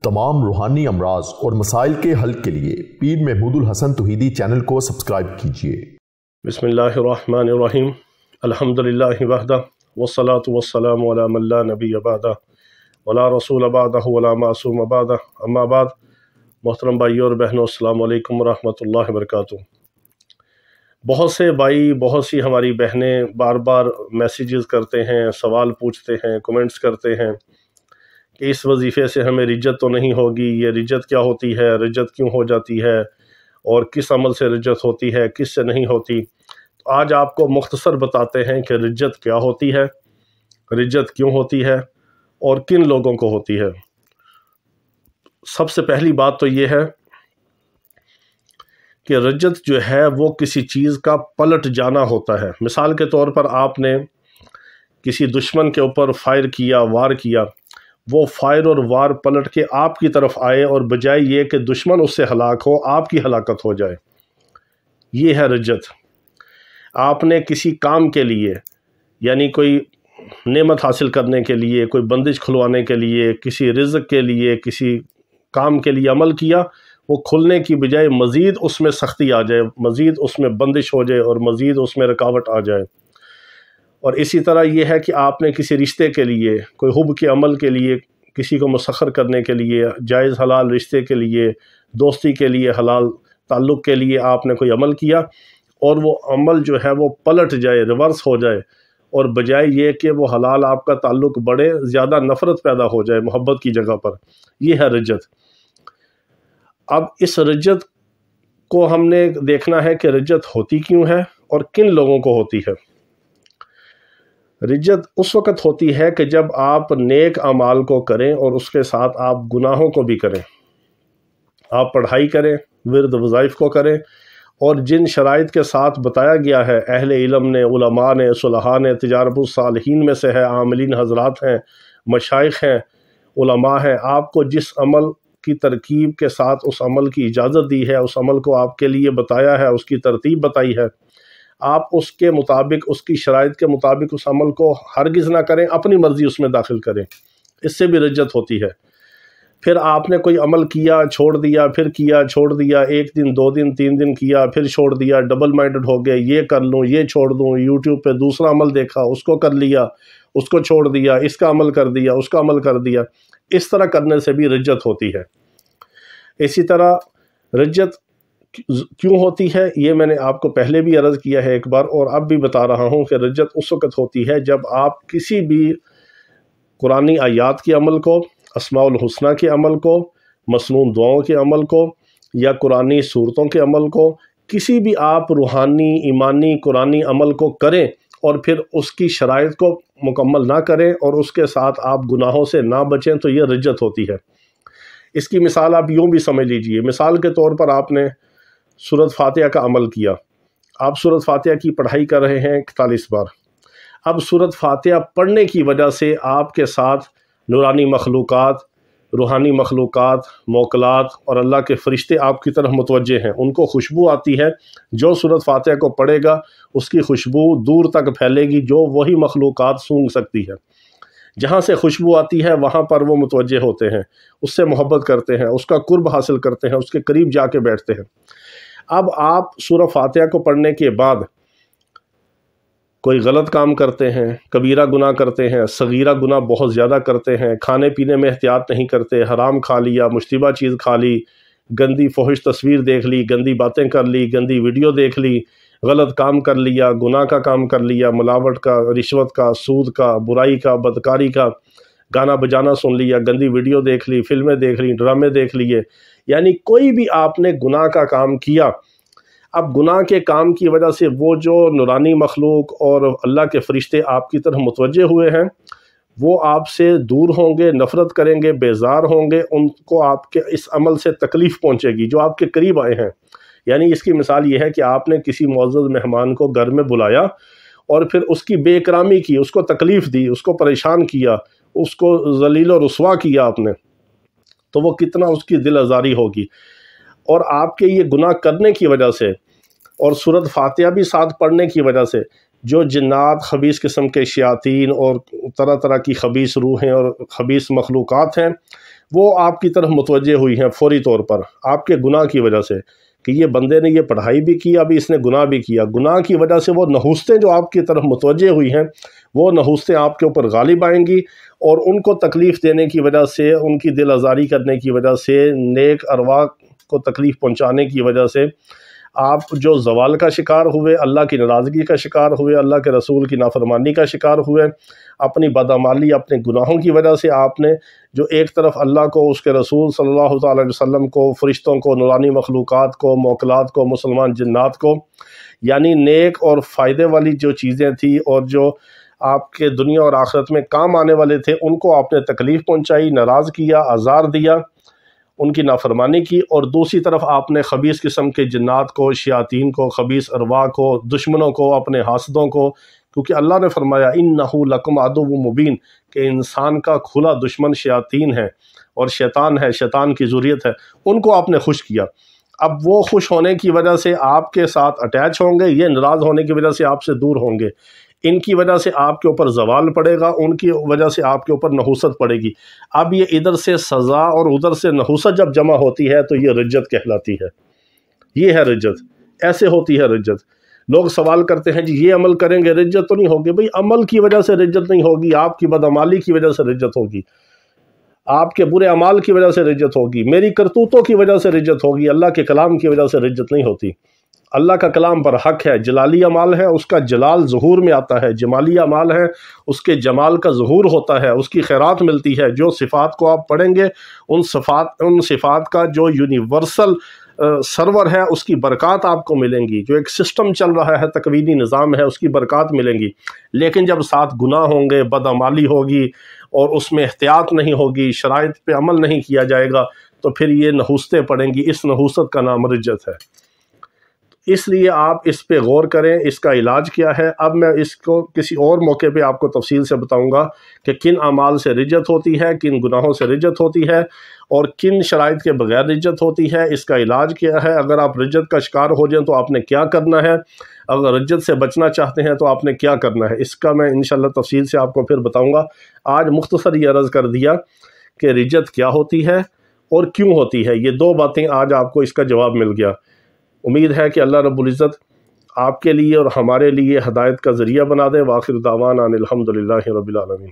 तमाम रूहानी अमराज और मसाइल के हल के लिए पीर महमूद उल हसन तौहीदी चैनल को सब्सक्राइब कीजिए। बिस्मिल्लाहिर्रहमानिर्रहीम। अल्हम्दुलिल्लाहि वहदा वस्सलातु वस्सलामु अला मन ला नबिय्य बअदा वला रसूल बअदहु वला मासूम बअदा। अम्मा बाद, मोहतरम भाइयों और बहनों, अस्सलामु अलैकुम वरहमतुल्लाहि वबरकातुहू। बहुत से भाई, बहुत सी हमारी बहनें बार बार मैसेजेस करते हैं, सवाल पूछते हैं, कमेंट्स करते हैं कि इस वजीफ़े से हमें रिज्जत तो नहीं होगी, ये रिज्जत क्या होती है, रिज्जत क्यों हो जाती है और किस अमल से रिज्जत होती है, किस से नहीं होती। तो आज आपको मुख्तसर बताते हैं कि रिज्जत क्या होती है, रिज्जत क्यों होती है और किन लोगों को होती है। सबसे पहली बात तो ये है कि रिज्जत जो है वो किसी चीज़ का पलट जाना होता है। मिसाल के तौर पर आपने किसी दुश्मन के ऊपर फायर किया, वार किया, वो फायर और वार पलट के आपकी तरफ आए और बजाय ये कि दुश्मन उससे हलाक हो, आपकी हलाकत हो जाए। ये है रिज्जत। आपने किसी काम के लिए, यानी कोई नेमत हासिल करने के लिए, कोई बंदिश खुलवाने के लिए, किसी रिज़्क़ के लिए, किसी काम के लिए अमल किया, वो खुलने की बजाय मज़ीद उसमें सख्ती आ जाए, मज़ीद उसमें बंदिश हो जाए और मज़ीद उसमें रुकावट आ जाए। और इसी तरह ये है कि आपने किसी रिश्ते के लिए, कोई हुब के अमल के लिए, किसी को मुसख्खर करने के लिए, जायज़ हलाल रिश्ते के लिए, दोस्ती के लिए, हलाल ताल्लुक़ के लिए आपने कोई अमल किया और वो अमल जो है वो पलट जाए, रिवर्स हो जाए, और बजाय ये कि वो हलाल आपका ताल्लुक़ बढ़े, ज़्यादा नफ़रत पैदा हो जाए मोहब्बत की जगह पर। ये है रिज्जत। अब इस रिज्जत को हमने देखना है कि रिज्जत होती क्यों है और किन लोगों को होती है। रिज्जत उस वक़्त होती है कि जब आप नेक अमाल को करें और उसके साथ आप गुनाहों को भी करें। आप पढ़ाई करें, विर्द वज़ाइफ को करें, और जिन शराइत के साथ बताया गया है, अहले इल्म ने, उलमा ने, सुलहा ने, तिजारतुस सालिहीन में से है, आमिलीन हज़रात हैं, मशाइख हैं, उलमा हैं, आपको जिस अमल की तरकीब के साथ उस अमल की इजाज़त दी है, उस अमल को आपके लिए बताया है, उसकी तरतीब बताई है, आप उसके मुताबिक, उसकी शराइत के मुताबिक उस अमल को हरगिज़ ना करें, अपनी मर्ज़ी उसमें दाखिल करें। इससे भी रिज्जत होती है। फिर आपने कोई अमल किया, छोड़ दिया, फिर किया, छोड़ दिया, 1 दिन, 2 दिन, 3 दिन किया, फिर छोड़ दिया, डबल माइंडेड हो गए, ये कर लूँ, ये छोड़ दूँ, यूट्यूब पे दूसरा अमल देखा, उसको कर लिया, उसको छोड़ दिया, इसका अमल कर दिया, उसका अमल कर दिया। इस तरह करने से भी रिज्जत होती है। इसी तरह रिज्जत क्यों होती है, ये मैंने आपको पहले भी अर्ज़ किया है एक बार, और अब भी बता रहा हूँ कि रिज्जत उस वक़्त होती है जब आप किसी भी कुरानी आयात के अमल को, अस्माउल हुस्ना के अमल को, मसनून दुआओं के अमल को, या कुरानी सूरतों के अमल को, किसी भी आप रूहानी, ईमानी, कुरानी अमल को करें और फिर उसकी शराइत को मुकम्मल ना करें और उसके साथ आप गुनाहों से ना बचें, तो ये रिज्जत होती है। इसकी मिसाल आप यूँ भी समझ लीजिए। मिसाल के तौर पर आपने सूरत फातिहा का अमल किया। आप सूरत फातिहा की पढ़ाई कर रहे हैं 41 बार। अब सूरत फातिहा पढ़ने की वजह से आपके साथ नूरानी मखलूक़ात, रूहानी मखलूक़ात, मोकलात और अल्लाह के फ़रिश्ते आपकी तरफ मुतवज्जे हैं। उनको खुशबू आती है। जो सूरत फातिहा को पढ़ेगा उसकी खुशबू दूर तक फैलेगी, जो वही मखलूक़ात सूंघ सकती है। जहाँ से खुशबू आती है वहाँ पर वो मुतवज्जे होते हैं, उससे मोहब्बत करते हैं, उसका कुर्ब हासिल करते हैं, उसके करीब जाके बैठते हैं। अब आप सूरत फातिहा को पढ़ने के बाद कोई गलत काम करते हैं, कबीरा गुनाह करते हैं, सगीरा गुनाह बहुत ज़्यादा करते हैं, खाने पीने में एहतियात नहीं करते, हराम खा लिया, मुश्तबा चीज़ खा ली, गंदी फहिश तस्वीर देख ली, गंदी बातें कर ली, गंदी वीडियो देख ली, गलत काम कर लिया, गुनाह का काम कर लिया, मिलावट का, रिश्वत का, सूद का, बुराई का, बदकारी का, गाना बजाना सुन लिया, गंदी वीडियो देख ली, फिल्में देख ली, ड्रामे देख लिए, यानी कोई भी आपने गुनाह का काम किया। अब गुनाह के काम की वजह से वो जो नूरानी मखलूक और अल्लाह के फ़रिश्ते आपकी तरफ मुतवज्जे हुए हैं, वो आपसे दूर होंगे, नफ़रत करेंगे, बेजार होंगे, उनको आपके इस अमल से तकलीफ़ पहुँचेगी जो आपके करीब आए हैं। यानी इसकी मिसाल ये है कि आपने किसी मुअज़्ज़ज़ मेहमान को घर में बुलाया और फिर उसकी बेइकरामी की, उसको तकलीफ़ दी, उसको परेशान किया, उसको ज़लील और रुस्वा किया आपने, तो वो कितना उसकी दिल आज़ारी होगी। और आपके ये गुनाह करने की वजह से और सूरत फातिहा भी साथ पढ़ने की वजह से जो जिन्नात, खबीस किस्म के शयातीन और तरह तरह की खबीस रूहें और खबीस मखलूक़ात हैं, وہ آپ کی طرف متوجہ ہوئی ہیں فوری طور پر آپ کے گناہ کی وجہ سے، کہ یہ بندے نے یہ پڑھائی بھی کی، ابھی اس نے گناہ بھی کیا، گناہ کی وجہ سے وہ نحوستیں جو آپ کی طرف متوجہ ہوئی ہیں وہ نحوستیں آپ کے اوپر غالب آئیں گی، اور ان کو تکلیف دینے کی وجہ سے، ان کی دل آزاری کرنے کی وجہ سے، نیک ارواح کو تکلیف پہنچانے کی وجہ سے آپ جو زوال کا شکار ہوئے، اللہ کی ناراضگی کا شکار ہوئے، اللہ کے رسول کی نافرمانی کا شکار ہوئے، اپنی بدعمالی، اپنے گناہوں کی وجہ سے آپ نے جو ایک طرف اللہ کو، اس کے رسول صلی اللہ تعالی علیہ وسلم کو، فرشتوں کو، نورانی مخلوقات کو، موکلات کو، مسلمان جنات کو، یعنی نیک اور فائدے والی جو چیزیں تھیں اور جو آپ کے دنیا اور آخرت میں کام آنے والے تھے، ان کو آپ نے تکلیف پہنچائی، ناراض کیا، آزار دیا، ان کی نافرمانی کی، اور دوسری طرف آپ نے خبیث قسم کے جنات کو، شیاطین کو، خبیث ارواح کو، دشمنوں کو، اپنے حاسدوں کو، کیونکہ اللہ نے فرمایا اِنَّهُ لَكُمْ عَدُوٌّ مُبِينٌ کہ انسان کا کھلا دشمن شیاطین ہے اور شیطان ہے، شیطان کی ذریت ہے، ان کو آپ نے خوش کیا۔ اب وہ خوش ہونے کی وجہ سے آپ کے ساتھ اٹیچ ہوں گے، یہ ناراض ہونے کی وجہ سے آپ سے دور ہوں گے، ان کی وجہ سے آپ کے اوپر زوال پڑے گا، ان کی وجہ سے آپ کے اوپر نحوست پڑے گی۔ اب یہ ادھر سے سزا اور ادھر سے نحوست جب جمع ہوتی ہے تو یہ رجت کہلاتی ہے، یہ ہے رجت، ایسے ہوتی ہے رجت۔ لوگ سوال کرتے ہیں جی یہ عمل کریں گے رجت تو نہیں ہوگی؟ بھئی عمل کی وجہ سے رجت نہیں ہوگی، آپ کی بدعمالی کی وجہ سے رجت ہوگی، آپ کے برے اعمال کی وجہ سے رجت ہوگی، میری کرتوتوں کی وجہ سے رجت ہوگی، اللہ کے کلام کی وجہ سے رجت نہیں ہوتی۔ اللہ کا کلام پر حق ہے، جلالی اعمال ہے، اس کا جلال ظہور میں آتا ہے، جمالی اعمال ہے، اس کے جمال کا ظہور ہوتا ہے، اس کی خیرات ملتی ہے۔ جو صفات کو آپ پڑھیں گے ان صفات کا جو یونیورسل سرور ہے اس کی برکات آپ کو ملیں گی، جو ایک سسٹم چل رہا ہے، تکوینی نظام ہے، اس کی برکات ملیں گی۔ لیکن جب ساتھ گناہ ہوں گے، بدعمالی ہوگی اور اس میں احتیاط نہیں ہوگی، شرائط پہ عمل نہیں کیا جائے گا، تو پھر یہ نحوستیں پڑیں گی، اس نحوست کا نام رجت ہے۔ اس لیے آپ اس پہ غور کریں، اس کا علاج کیا ہے۔ اب میں اس کو کسی اور موقع پہ آپ کو تفصیل سے بتاؤں گا کہ کن اعمال سے رجت ہوتی ہے، کن گناہوں سے رجت ہوتی ہے، اور کن شرائط کے بغیر رجت ہوتی ہے، اس کا علاج کیا ہے۔ اگر آپ رجت کا شکار ہو جائیں تو آپ نے کیا کرنا ہے، اگر رجت سے بچنا چاہتے ہیں تو آپ نے کیا کرنا ہے، اس کا میں انشاءاللہ تفصیل سے آپ کو پھر بتاؤں گا۔ آج مختصر یہ عرض کر دیا کہ رجت کیا ہوتی ہے اور کیوں ہوتی ہے، یہ دو باتیں آج آپ کو اس کا جواب مل گیا۔ امید ہے کہ اللہ رب العزت آپ کے لیے اور ہمارے لیے ہدایت کا ذریعہ بنا دے۔ وآخر دعوانا ان الحمدللہ رب العالمین۔